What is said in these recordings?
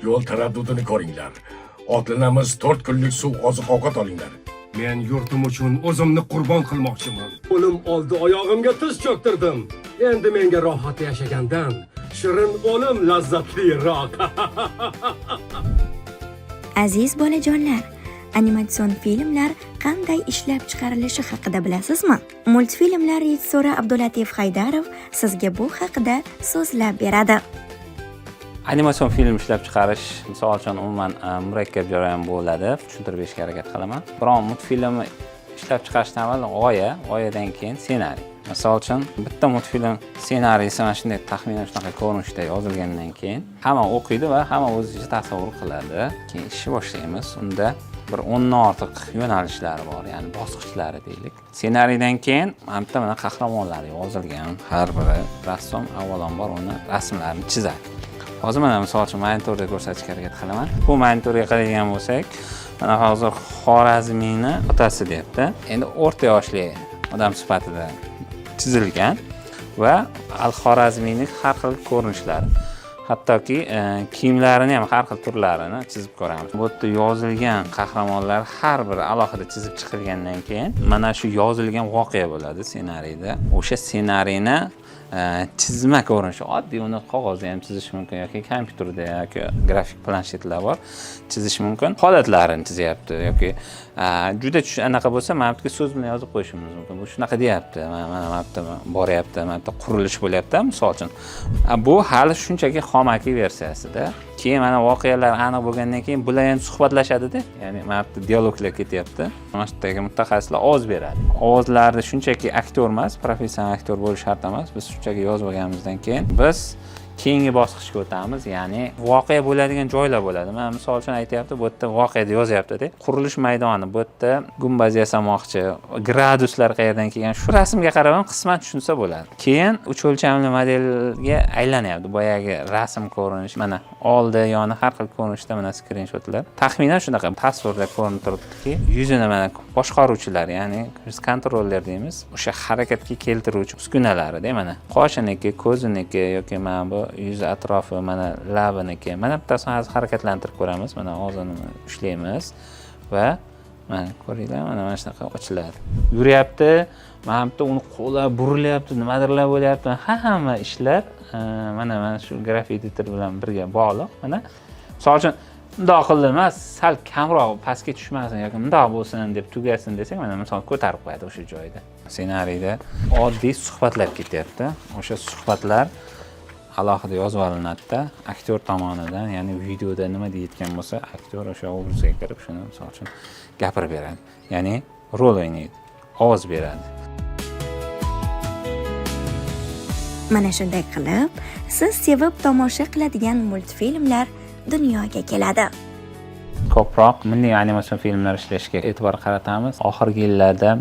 Yo'l taraddudini ko'ringlar. Otlinamiz 4 kunlik suv oziq-ovqat olinglar. Men yurtim uchun o'zimni qurbon qilmoqchiman. O'lim oldi oyog'imga tiz cho'ktirdim. Endi menga rohat yashagandan shirin o'lim lazzatliroq. Aziz bolajonlar, animatsion filmlar qanday ishlab chiqarilishi haqida bilasizmi? Multfilmlar rejissyori Abdulatif Haydarov sizga bu haqida so'zlab beradi. Animatsion film ishlab chiqarish misol uchun umuman murakkab jarayon bo'ladi, tushuntirib berishga harakat qilaman. Biroq multfilm ishlab chiqarishdan avval g'oyadan keyin ssenariy. Misol uchun bitta multfilm ssenariysi mana shunday taxminan shunaqa ko'rinishda yozilgandan keyin hamma o'qiydi va hamma o'zicha tasavvur qiladi. Keyin ishni boshlaymiz. Unda bir 10 dan ortiq yo'nalishlari bor, ya'ni bosqichlari deylik. Ssenariydan keyin mana qahramonlar yozilgan. Har biri rassom avvalambor uni rasmlarini chizadi. Hozir mana misol uchun monitorda ko'rsatishga harakat qilaman. Bu monitorga qaraydigan bo'lsak, mana hozir Xorazmiyni otasi deyapti. Endi o'rta yoshli odam sifatida chizilgan va Al-Xorazmiyning har xil ko'rinishlari. Hattoki kiyimlarini ham har xil turlarini chizib ko'ramiz. Bu yerda yozilgan qahramonlar har biri alohida chizib chiqilgandan keyin mana shu yozilgan voqea bo'ladi ssenariyda. O'sha ssenariyni chizma ko'rinishi oddiy, uni qog'ozda ham chizish mumkin yoki kompyuterda yoki grafik planshetlar bor, chizish mumkin. Holatlarini chizyapti yoki juda anaqa bo'lsa, mana bu yerga so'z bilan yozib qo'yishimiz mumkin. Bu shunaqa deyapti, mana bu yerda boryapti, mana bu yerda qurilish bo'lyapti, misol uchun. Bu hali shunchaki xomaki versiyasida. Keyin mana voqealar aniq bo'lgandan keyin bular ham suhbatlashadi-da. Ya'ni mana bu yerda dialoglar ketyapti. Mana shu yerdagi mutaxassislar ovoz beradi. Ovozlarda shunchaki aktyor emas, professional aktyor bo'lish shart emas. Biz shunchaki yozib olganimizdan keyin biz keyingi bosqichga o'tamiz, ya'ni voqea bo'ladigan joylar bo'ladi. Mana misol uchun aytayapti, bu yerda voqeada yozyapti-da. Qurilish maydoni, bu yerda gumbaz yasamoqchi, graduslar qayerdan kelgan, shu rasmga qarab ham qisman tushunsa bo'ladi. Keyin 3 o'lchamli modelga aylanyapti. Boyagi rasm ko'rinishi, mana oldi, yoni har xil ko'rinishda mana skrinshotlar. Taxminan shunaqa tasvirda ko'rinib turibdiki, yuzini mana boshqaruvchilar, ya'ni kontroller deymiz. O'sha harakatga keltiruvchi uskunalari-da, mana qoshiniki, ko'ziniki yoki mana bu yuz atrofi, mana labiniki. Mana bittasini hozir harakatlantirib ko'ramiz. Mana og'zini ushlaymiz va mana ko'ringlar, mana shunaqa ochiladi. Yuryapti, mana bu uni qo'llar burilyapti, nimadirlar bo'lyapti. Hamma ishlar mana shu grafik editor bilan birga bog'liq. Mana misol uchun bundoq qildi emas, sal kamroq pastga tushmasin yoki bundoq bo'lsin deb tugasin desak, mana misol ko'tarib qo'yadi o'sha joyda. Ssenariyda oddiy suhbatlar ketyapti. O'sha suhbatlar alohida yozib olinadi-da, aktyor tomonidan, ya'ni videoda nima deyotgan bo'lsa, aktyor o'sha obrazga kirib shuni misol uchun gapirib beradi. Ya'ni rol o'ynaydi, ovoz beradi. Mana shunday qilib, siz sevib tomosha qiladigan multfilmlar dunyoga keladi. Ko'proq milliy animatsion filmlar ishlashga e'tibor qaratamiz. Oxirgi yillarda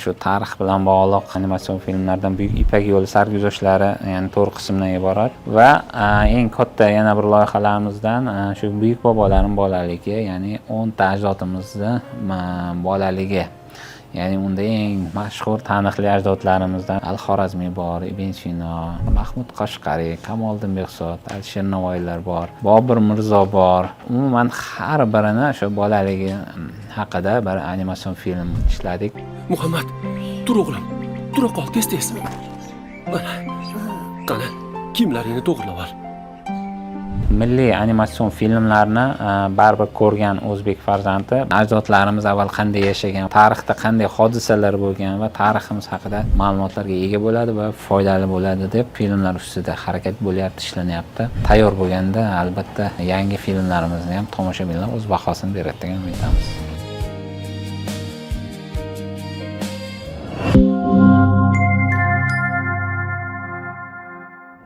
shu tarix bilan bog'liq animatsion filmlardan Buyuk Ipak yo'li sarguzashtlari, ya'ni 4 qismdan iborat va eng katta yana bir loyihalarimizdan shu buyuk bobolarning bolaligi, ya'ni 10 ta ajdodimizning bolaligi. Ya'ni unda eng mashhur taniqli ajdodlarimizdan Al-Xorazmiy bor, Ibn Sino, Mahmud Qashqari, Kamoliddin Behzod, Alisher Navoiylar bor, Bobur Mirzo bor. Umuman har birini shu bolaligi haqida bir animatsion film ishladik. Muhammad, tur o'g'lim. Tura qol tez-tez. Qani, kiyimlaringni to'g'rilab ol. Milliy animatsion filmlarni baribir ko'rgan o'zbek farzandi ajdodlarimiz avval qanday yashagan, tarixda qanday hodisalar bo'lgan va tariximiz haqida ma'lumotlarga ega bo'ladi va foydali bo'ladi deb filmlar ustida harakat bo'lyapti, ishlanyapti. Tayyor bo'lganda albatta yangi filmlarimizni ham tomoshabinlar o'z bahosini beradi degan umiddamiz.